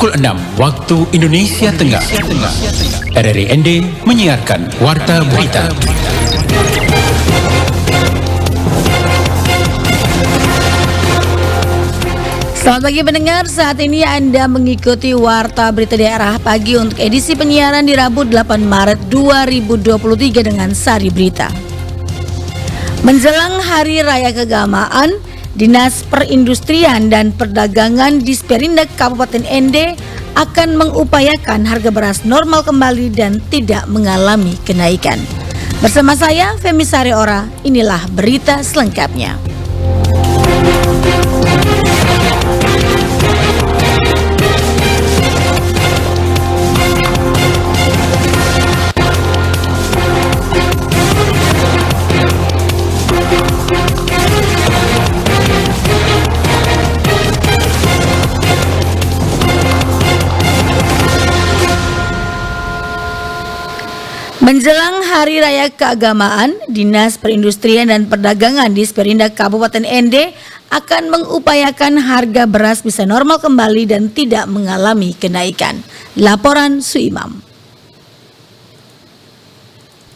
pukul 6 waktu Indonesia Tengah. RRI ND menyiarkan Warta Berita. Selamat pagi pendengar, saat ini Anda mengikuti Warta Berita Daerah Pagi untuk edisi penyiaran di Rabu 8 Maret 2023 dengan Sari Berita. Menjelang Hari Raya Keagamaan, Dinas Perindustrian dan Perdagangan Disperindak Kabupaten ND akan mengupayakan harga beras normal kembali dan tidak mengalami kenaikan. Bersama saya, Femi Sareora, inilah berita selengkapnya. Menjelang Hari Raya Keagamaan, Dinas Perindustrian dan Perdagangan Disperindak Kabupaten ND akan mengupayakan harga beras bisa normal kembali dan tidak mengalami kenaikan. Laporan Suimam.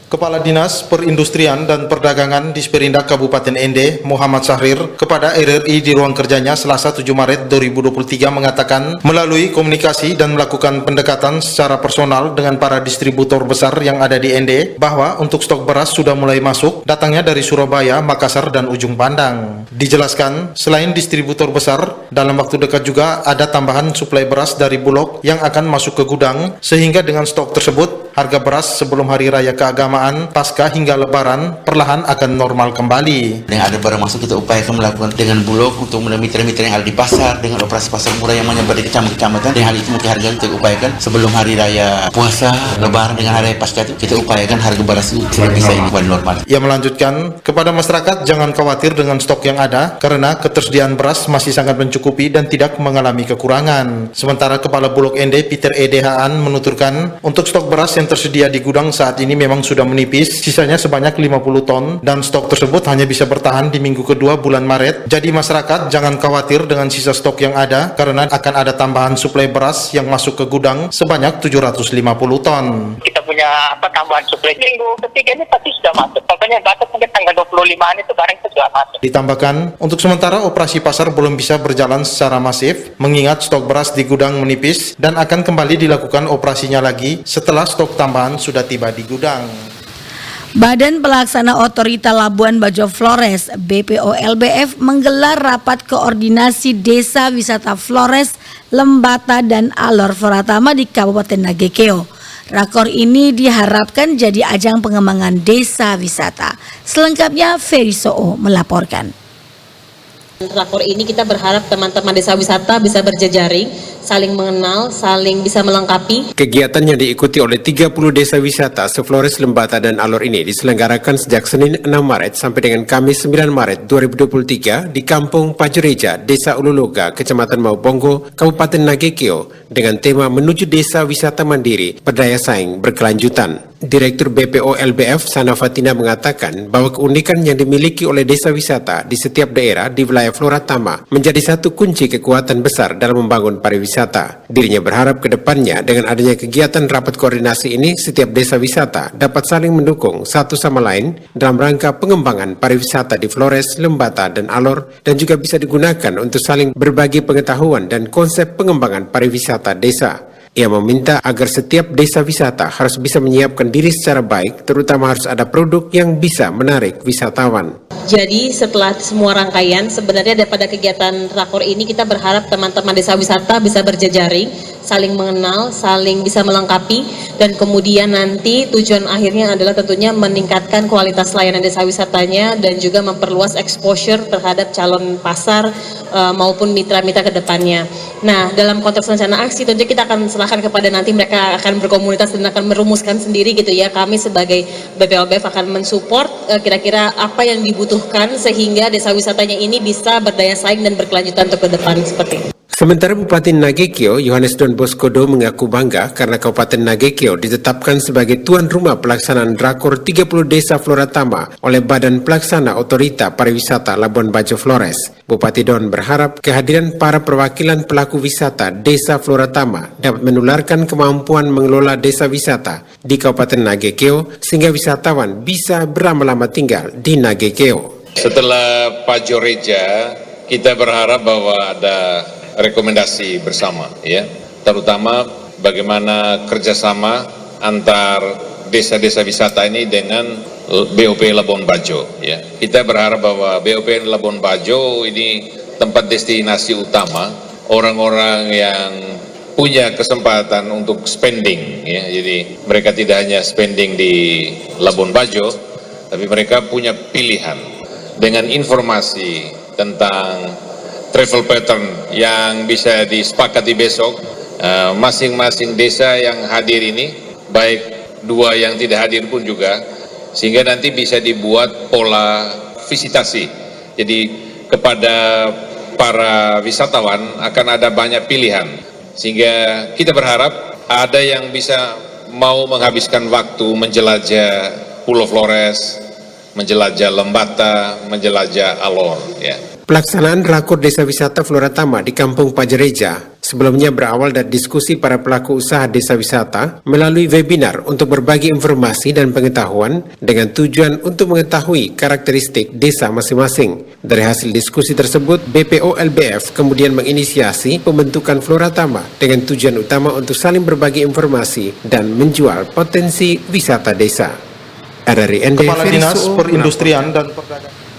Kepala Dinas Perindustrian dan Perdagangan Disperindak Kabupaten ND, Muhammad Syahrir, kepada RRI di ruang kerjanya Selasa 7 Maret 2023 mengatakan melalui komunikasi dan melakukan pendekatan secara personal dengan para distributor besar yang ada di ND bahwa untuk stok beras sudah mulai masuk, datangnya dari Surabaya, Makassar, dan Ujung Pandang. Dijelaskan, selain distributor besar, dalam waktu dekat juga ada tambahan suplai beras dari Bulog yang akan masuk ke gudang, sehingga dengan stok tersebut, harga beras sebelum Hari Raya Keagamaan pasca hingga Lebaran perlahan akan normal kembali. Dengan ada barang masuk, kita upayakan melakukan dengan Bulog untuk mitra-mitra yang ada di pasar dengan operasi pasar murah yang menyebar di kecamatan. Dan hal itu mungkin harga kita upayakan sebelum Hari Raya Puasa, Lebaran dengan Hari Raya Pasca itu kita upayakan harga beras itu tidak bisa ini kembali normal. Ia melanjutkan kepada masyarakat jangan khawatir dengan stok yang ada karena ketersediaan beras masih sangat mencukupi dan tidak mengalami kekurangan. Sementara Kepala Bulog ND Peter Edehaan menuturkan untuk stok beras yang tersedia di gudang saat ini memang sudah menipis, sisanya sebanyak 50 ton dan stok tersebut hanya bisa bertahan di minggu kedua bulan Maret. Jadi masyarakat jangan khawatir dengan sisa stok yang ada karena akan ada tambahan suplai beras yang masuk ke gudang sebanyak 750 ton. Kita punya tambahan suplai minggu ketiga ini pasti sudah masuk. Pokoknya batas mungkin tanggal 25-an itu barang itu sudah masuk. Ditambahkan, untuk sementara operasi pasar belum bisa berjalan secara masif mengingat stok beras di gudang menipis dan akan kembali dilakukan operasinya lagi setelah stok tambahan sudah tiba di gudang. Badan Pelaksana Otorita Labuan Bajo Flores (BPOLBF) menggelar rapat koordinasi Desa Wisata Flores, Lembata, dan Alor Floratama di Kabupaten Nagekeo. Rakor ini diharapkan jadi ajang pengembangan desa wisata. Selengkapnya Ferry Soo melaporkan. Rakor ini kita berharap teman-teman desa wisata bisa berjejaring, saling mengenal, saling bisa melengkapi. Kegiatan yang diikuti oleh 30 desa wisata se-Flores, Lembata, dan Alor ini diselenggarakan sejak Senin 6 Maret sampai dengan Kamis 9 Maret 2023 di Kampung Pajureja, Desa Ululoga, Kecamatan Maubonggo, Kabupaten Nagekeo dengan tema menuju desa wisata mandiri berdaya saing berkelanjutan. Direktur BPOLBF Sana Fatina mengatakan bahwa keunikan yang dimiliki oleh desa wisata di setiap daerah di wilayah Floratama menjadi satu kunci kekuatan besar dalam membangun pariwisata. Dirinya berharap ke depannya dengan adanya kegiatan rapat koordinasi ini, setiap desa wisata dapat saling mendukung satu sama lain dalam rangka pengembangan pariwisata di Flores, Lembata, dan Alor, dan juga bisa digunakan untuk saling berbagi pengetahuan dan konsep pengembangan pariwisata desa. Ia meminta agar setiap desa wisata harus bisa menyiapkan diri secara baik, terutama harus ada produk yang bisa menarik wisatawan. Jadi setelah semua rangkaian, sebenarnya daripada kegiatan rakor ini kita berharap teman-teman desa wisata bisa berjejaring, saling mengenal, saling bisa melengkapi, dan kemudian nanti tujuan akhirnya adalah tentunya meningkatkan kualitas layanan desa wisatanya dan juga memperluas exposure terhadap calon pasar maupun mitra-mitra ke depannya. Nah, dalam konteks rencana aksi tentunya kita akan serahkan kepada nanti mereka akan berkomunitas dan akan merumuskan sendiri gitu ya. Kami sebagai BPOLBF akan mensupport kira-kira apa yang dibutuhkan sehingga desa wisatanya ini bisa berdaya saing dan berkelanjutan untuk ke depan seperti itu. Sementara Bupati Nagekeo, Yohanes Don Bosco Do mengaku bangga karena Kabupaten Nagekeo ditetapkan sebagai tuan rumah pelaksanaan Rakor 30 Desa Flora Tama oleh Badan Pelaksana Otorita Pariwisata Labuan Bajo Flores. Bupati Don berharap kehadiran para perwakilan pelaku wisata Desa Flora Tama dapat menularkan kemampuan mengelola desa wisata di Kabupaten Nagekeo sehingga wisatawan bisa berlama-lama tinggal di Nagekeo. Setelah Pajoreja, kita berharap bahwa ada rekomendasi bersama, ya, terutama bagaimana kerjasama antar desa-desa wisata ini dengan BOP Labuan Bajo. Ya, kita berharap bahwa BOP Labuan Bajo ini tempat destinasi utama orang-orang yang punya kesempatan untuk spending. Ya, jadi mereka tidak hanya spending di Labuan Bajo, tapi mereka punya pilihan dengan informasi tentang travel pattern yang bisa disepakati besok. Masing-masing desa yang hadir ini, baik dua yang tidak hadir pun juga, sehingga nanti bisa dibuat pola visitasi. Jadi kepada para wisatawan akan ada banyak pilihan, sehingga kita berharap ada yang bisa mau menghabiskan waktu menjelajah Pulau Flores, menjelajah Lembata, menjelajah Alor, ya. Pelaksanaan Rakor Desa Wisata Flora Tama di Kampung Pajereja sebelumnya berawal dari diskusi para pelaku usaha desa wisata melalui webinar untuk berbagi informasi dan pengetahuan dengan tujuan untuk mengetahui karakteristik desa masing-masing. Dari hasil diskusi tersebut, BPO LBF kemudian menginisiasi pembentukan Flora Tama dengan tujuan utama untuk saling berbagi informasi dan menjual potensi wisata desa. RRI ND, Kepala Dinas Perindustrian dan Perdagangan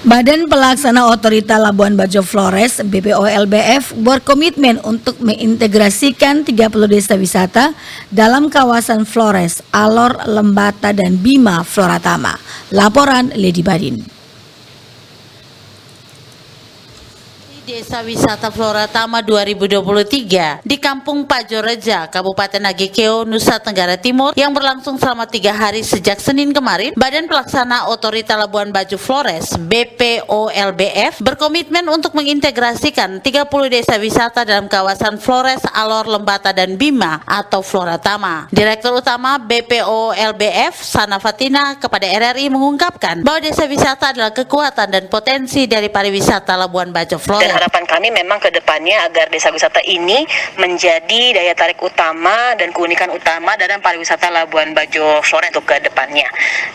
Badan Pelaksana Otorita Labuan Bajo Flores (BPO LBF) berkomitmen untuk mengintegrasikan 30 desa wisata dalam kawasan Flores, Alor, Lembata, dan Bima Flora Tama. Laporan Lady Badin. Desa Wisata Flora Tama 2023 di Kampung Pajoreja, Kabupaten Nagekeo, Nusa Tenggara Timur yang berlangsung selama 3 hari sejak Senin kemarin. Badan Pelaksana Otorita Labuan Bajo Flores (BPO LBF) berkomitmen untuk mengintegrasikan 30 desa wisata dalam kawasan Flores, Alor, Lembata, dan Bima atau Flora Tama. Direktur Utama BPO LBF Sana Fatina kepada RRI mengungkapkan bahwa desa wisata adalah kekuatan dan potensi dari pariwisata Labuan Bajo Flores. Dan harapan kami memang ke depannya agar desa wisata ini menjadi daya tarik utama dan keunikan utama dalam pariwisata Labuan Bajo Flores untuk ke depannya.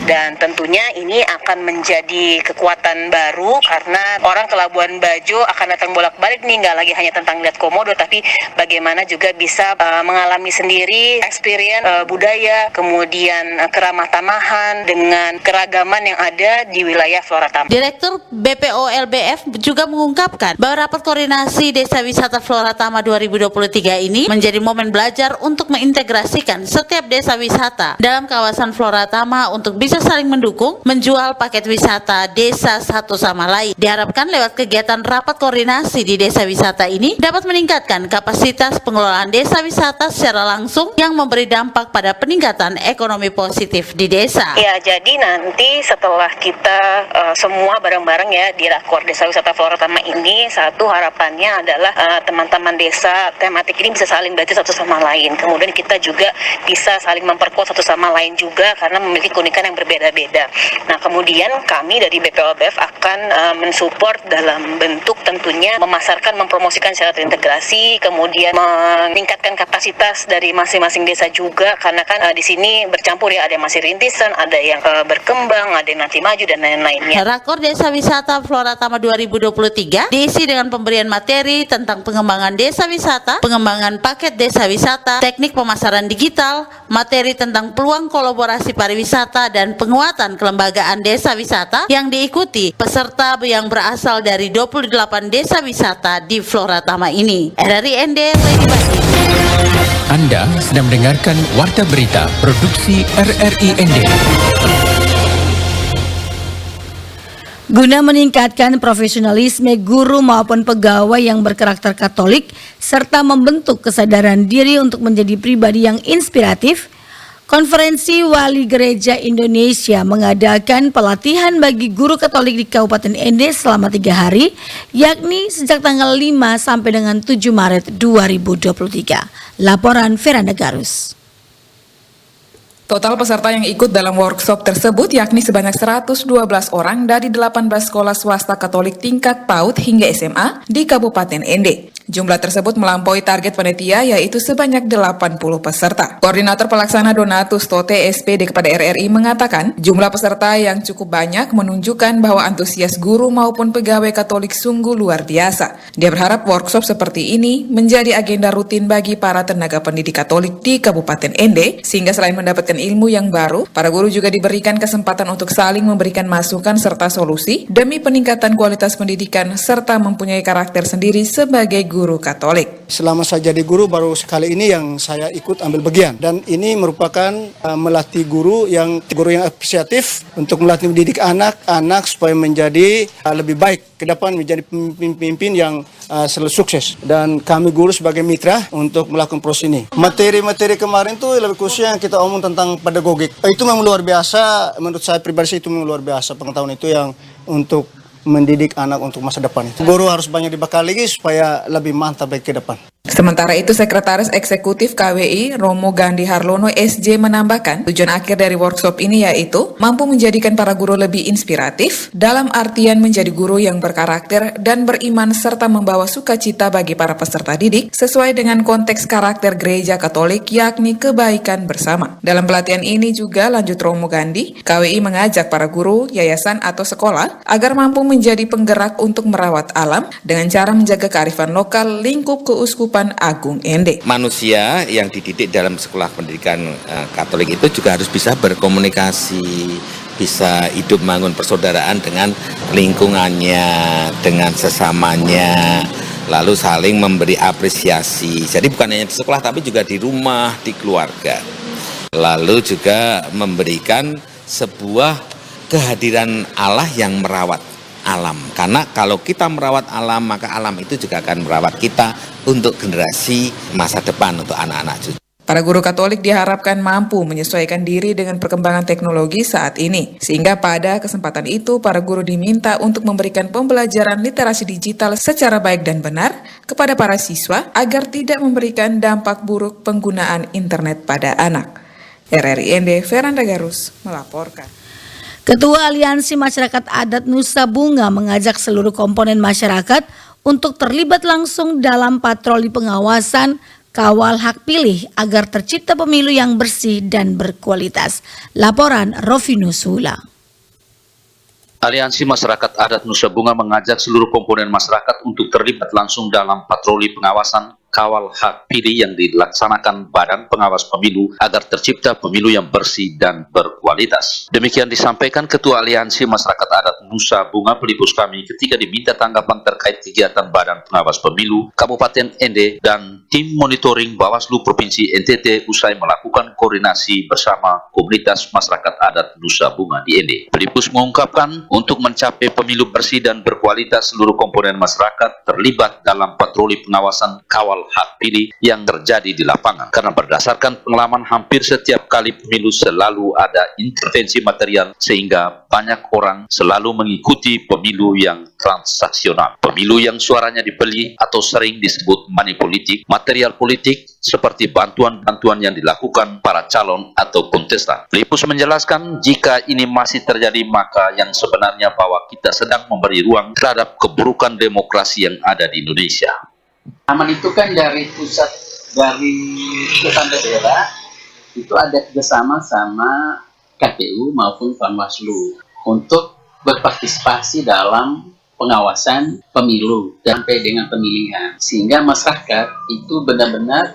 Dan tentunya ini akan menjadi kekuatan baru karena orang ke Labuan Bajo akan datang bolak-balik nih, nggak lagi hanya tentang lihat komodo, tapi bagaimana juga bisa mengalami sendiri experience budaya, kemudian keramah tamahan dengan keragaman yang ada di wilayah Flora Tama. Direktur BPO LBF juga mengungkapkan bahwa rapat koordinasi Desa Wisata Flora Tama 2023 ini menjadi momen belajar untuk mengintegrasikan setiap desa wisata dalam kawasan Flora Tama untuk bisa saling mendukung, menjual paket wisata desa satu sama lain. Diharapkan lewat kegiatan rapat koordinasi di desa wisata ini dapat meningkatkan kapasitas pengelolaan desa wisata secara langsung yang memberi dampak pada peningkatan ekonomi positif di desa. Ya, jadi nanti setelah kita semua bareng-bareng ya di Rakor Desa Wisata Flora Tama ini, satu harapannya adalah teman-teman desa tematik ini bisa saling belajar satu sama lain. Kemudian kita juga bisa saling memperkuat satu sama lain juga karena memiliki keunikan yang berbeda-beda. Nah, kemudian kami dari BPOBF akan mensupport dalam bentuk tentunya memasarkan, mempromosikan secara terintegrasi, kemudian meningkatkan kapasitas dari masing-masing desa juga karena kan di sini bercampur ya, ada yang masih rintisan, ada yang berkembang, ada yang nanti maju dan lain-lainnya. Rakor Desa Wisata Flora Tama 2023 diisi dengan pemberian materi tentang pengembangan desa wisata, pengembangan paket desa wisata, teknik pemasaran digital, materi tentang peluang kolaborasi pariwisata, dan penguatan kelembagaan desa wisata yang diikuti peserta yang berasal dari 28 desa wisata di Flora Tama ini. RRI ND, Lady Badin. Anda sedang mendengarkan Warta Berita Produksi RRI ND. Guna meningkatkan profesionalisme guru maupun pegawai yang berkarakter Katolik serta membentuk kesadaran diri untuk menjadi pribadi yang inspiratif, Konferensi Wali Gereja Indonesia mengadakan pelatihan bagi guru Katolik di Kabupaten Ende selama 3 hari, yakni sejak tanggal 5 sampai dengan 7 Maret 2023. Laporan Veranda Garus. Total peserta yang ikut dalam workshop tersebut yakni sebanyak 112 orang dari 18 sekolah swasta Katolik tingkat PAUD hingga SMA di Kabupaten Ende. Jumlah tersebut melampaui target panitia yaitu sebanyak 80 peserta. Koordinator Pelaksana Donatus Tote SPD kepada RRI mengatakan jumlah peserta yang cukup banyak menunjukkan bahwa antusias guru maupun pegawai Katolik sungguh luar biasa. Dia berharap workshop seperti ini menjadi agenda rutin bagi para tenaga pendidik Katolik di Kabupaten Ende, sehingga selain mendapatkan ilmu yang baru, para guru juga diberikan kesempatan untuk saling memberikan masukan serta solusi demi peningkatan kualitas pendidikan serta mempunyai karakter sendiri sebagai guru Katolik. Selama saya jadi guru baru sekali ini yang saya ikut ambil bagian, dan ini merupakan melatih guru yang apresiatif untuk melatih mendidik anak-anak supaya menjadi lebih baik ke depan, menjadi pemimpin yang selalu sukses. Dan kami guru sebagai mitra untuk melakukan proses ini. Materi-materi kemarin tuh lebih khusus yang kita omong tentang pedagogik. Itu memang luar biasa, menurut saya pribadi itu memang luar biasa pengetahuan itu yang untuk mendidik anak untuk masa depan. Guru harus banyak dibekali lagi supaya lebih mantap baik ke depan. Sementara itu, Sekretaris Eksekutif KWI Romo Gandhi Harlono SJ menambahkan tujuan akhir dari workshop ini yaitu mampu menjadikan para guru lebih inspiratif dalam artian menjadi guru yang berkarakter dan beriman serta membawa sukacita bagi para peserta didik sesuai dengan konteks karakter gereja Katolik yakni kebaikan bersama. Dalam pelatihan ini juga, lanjut Romo Gandhi, KWI mengajak para guru, yayasan atau sekolah agar mampu menjadi penggerak untuk merawat alam dengan cara menjaga kearifan lokal lingkup keuskupan Agung Ende. Manusia yang dididik dalam sekolah pendidikan Katolik itu juga harus bisa berkomunikasi, bisa hidup membangun persaudaraan dengan lingkungannya, dengan sesamanya, lalu saling memberi apresiasi. Jadi bukan hanya di sekolah tapi juga di rumah, di keluarga. Lalu juga memberikan sebuah kehadiran Allah yang merawat alam. Karena kalau kita merawat alam, maka alam itu juga akan merawat kita untuk generasi masa depan, untuk anak-anak cucu. Para guru Katolik diharapkan mampu menyesuaikan diri dengan perkembangan teknologi saat ini. Sehingga pada kesempatan itu, para guru diminta untuk memberikan pembelajaran literasi digital secara baik dan benar kepada para siswa agar tidak memberikan dampak buruk penggunaan internet pada anak. RRI Ende, Veranda Garus melaporkan. Ketua Aliansi Masyarakat Adat Nusa Bunga mengajak seluruh komponen masyarakat untuk terlibat langsung dalam patroli pengawasan kawal hak pilih agar tercipta pemilu yang bersih dan berkualitas. Laporan Rofinus Hula. Aliansi Masyarakat Adat Nusa Bunga mengajak seluruh komponen masyarakat untuk terlibat langsung dalam patroli pengawasan kawal hak pilih yang dilaksanakan Badan Pengawas Pemilu agar tercipta pemilu yang bersih dan berkualitas. Demikian disampaikan Ketua Aliansi Masyarakat Adat Nusa Bunga Pelipus kami ketika diminta tanggapan terkait kegiatan Badan Pengawas Pemilu Kabupaten Ende dan tim monitoring Bawaslu Provinsi NTT usai melakukan koordinasi bersama komunitas masyarakat adat Nusa Bunga di Ende. Pelipus mengungkapkan untuk mencapai pemilu bersih dan berkualitas seluruh komponen masyarakat terlibat dalam patroli pengawasan kawal hak pilih yang terjadi di lapangan. Karena berdasarkan pengalaman hampir setiap kali pemilu selalu ada intervensi material sehingga banyak orang selalu mengikuti pemilu yang transaksional. Pemilu yang suaranya dibeli atau sering disebut money politik, material politik seperti bantuan-bantuan yang dilakukan para calon atau kontestan. Pelipus menjelaskan jika ini masih terjadi maka yang sebenarnya bahwa kita sedang memberi ruang terhadap keburukan demokrasi yang ada di Indonesia. Aman itu kan dari pusat, dari daerah itu ada kerjasama sama KPU maupun Bawaslu untuk berpartisipasi dalam pengawasan pemilu sampai dengan pemilihan, sehingga masyarakat itu benar-benar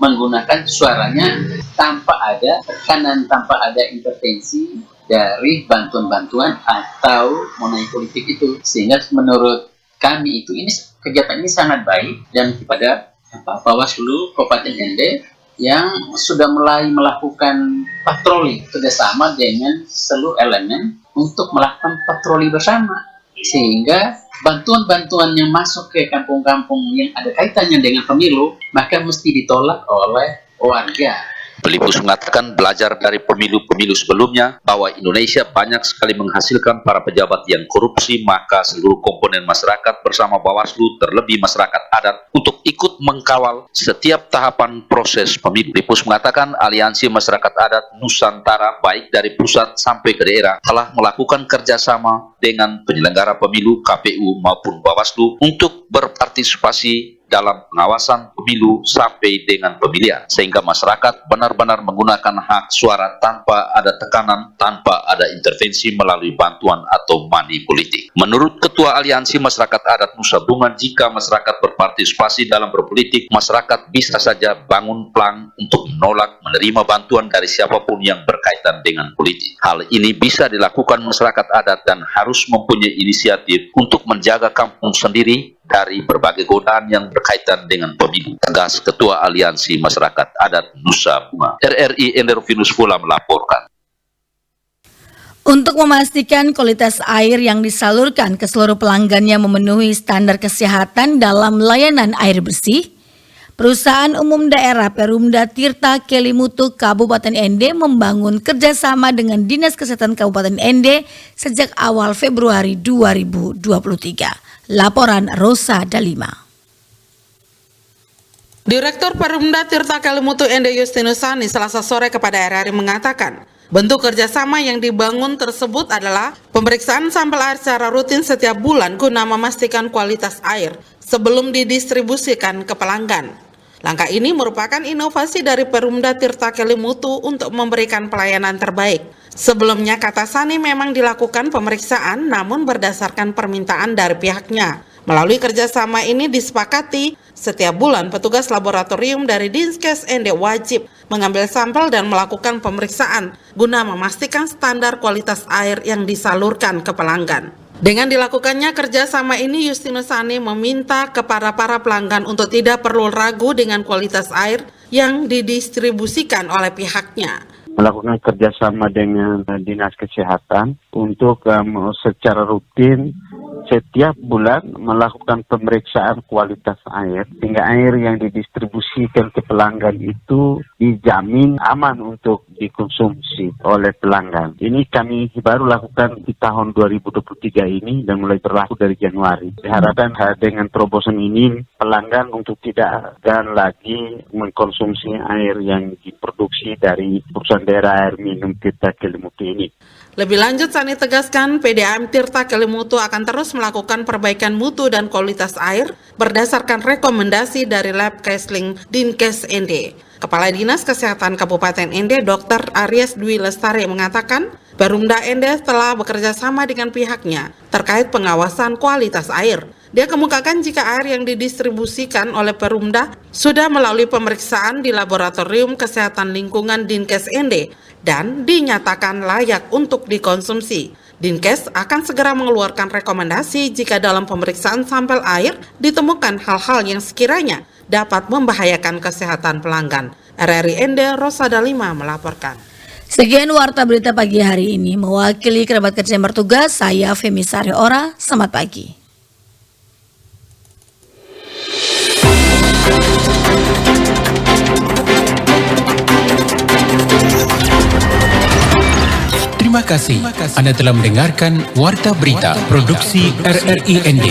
menggunakan suaranya tanpa ada tekanan, tanpa ada intervensi dari bantuan-bantuan atau money politik itu. Sehingga menurut kami itu ini kegiatan ini sangat baik, dan kepada Bawaslu Kabupaten Ende yang sudah mulai melakukan patroli kerjasama dengan seluruh elemen untuk melakukan patroli bersama, sehingga bantuan-bantuan yang masuk ke kampung-kampung yang ada kaitannya dengan pemilu maka mesti ditolak oleh warga Pelipus mengatakan belajar dari pemilu-pemilu sebelumnya bahwa Indonesia banyak sekali menghasilkan para pejabat yang korupsi, maka seluruh komponen masyarakat bersama Bawaslu terlebih masyarakat adat untuk ikut mengkawal setiap tahapan proses pemilu. Pelipus mengatakan aliansi masyarakat adat Nusantara baik dari pusat sampai ke daerah telah melakukan kerjasama dengan penyelenggara pemilu KPU maupun Bawaslu untuk berpartisipasi dalam pengawasan pemilu sampai dengan pemilihan, sehingga masyarakat benar-benar menggunakan hak suara tanpa ada tekanan, tanpa ada intervensi melalui bantuan atau money politik. Menurut Ketua Aliansi Masyarakat Adat Nusa Bunga, jika masyarakat berpartisipasi dalam berpolitik, masyarakat bisa saja bangun plan untuk menolak menerima bantuan dari siapapun yang berkaitan dengan politik. Hal ini bisa dilakukan masyarakat adat dan harus mempunyai inisiatif untuk menjaga kampung sendiri dari berbagai godaan yang berkaitan dengan pemilu, tegas Ketua Aliansi Masyarakat Adat Nusa Bunga. RRI Endervinus Pula melaporkan. Untuk memastikan kualitas air yang disalurkan ke seluruh pelanggannya memenuhi standar kesehatan dalam layanan air bersih, Perusahaan Umum Daerah Perumda Tirta Kelimutu Kabupaten Ende membangun kerjasama dengan Dinas Kesehatan Kabupaten Ende sejak awal Februari 2023. Laporan Rosa Dalima. Direktur Perumda Tirta Kelimutu Ende Justinus Sani Selasa sore kepada RRI mengatakan, bentuk kerjasama yang dibangun tersebut adalah pemeriksaan sampel air secara rutin setiap bulan guna memastikan kualitas air sebelum didistribusikan ke pelanggan. Langkah ini merupakan inovasi dari Perumda Tirta Kelimutu untuk memberikan pelayanan terbaik. Sebelumnya, kata Sani, memang dilakukan pemeriksaan namun berdasarkan permintaan dari pihaknya. Melalui kerjasama ini disepakati setiap bulan petugas laboratorium dari Dinkes Ende wajib mengambil sampel dan melakukan pemeriksaan guna memastikan standar kualitas air yang disalurkan ke pelanggan. Dengan dilakukannya kerjasama ini, Justinus Sani meminta kepada para pelanggan untuk tidak perlu ragu dengan kualitas air yang didistribusikan oleh pihaknya. Melakukan kerjasama dengan Dinas Kesehatan untuk secara rutin setiap bulan melakukan pemeriksaan kualitas air sehingga air yang didistribusikan ke pelanggan itu dijamin aman untuk dikonsumsi oleh pelanggan. Ini kami baru lakukan di tahun 2023 ini dan mulai berlaku dari Januari. Diharapkan dengan terobosan ini pelanggan untuk tidak akan lagi mengkonsumsi air yang diproduksi dari perusahaan daerah air minum Tirta Kelimutu ini. Lebih lanjut, Sani tegaskan PDAM Tirta Kelimutu akan terus melakukan perbaikan mutu dan kualitas air berdasarkan rekomendasi dari Lab Kesling Dinkes Ende. Kepala Dinas Kesehatan Kabupaten Ende, Dr. Aries Dwi Lestari mengatakan, Perumda Ende telah bekerja sama dengan pihaknya terkait pengawasan kualitas air. Dia kemukakan jika air yang didistribusikan oleh Perumda sudah melalui pemeriksaan di Laboratorium Kesehatan Lingkungan Dinkes Ende dan dinyatakan layak untuk dikonsumsi. Dinkes akan segera mengeluarkan rekomendasi jika dalam pemeriksaan sampel air ditemukan hal-hal yang sekiranya dapat membahayakan kesehatan pelanggan. RRI Ende, Rosa Dalima melaporkan. Sekian warta berita pagi hari ini. Mewakili kerabat kerja yang bertugas, saya Femi Sari Ora. Selamat pagi. Terima kasih. Anda telah mendengarkan Warta Berita Produksi RRI ND.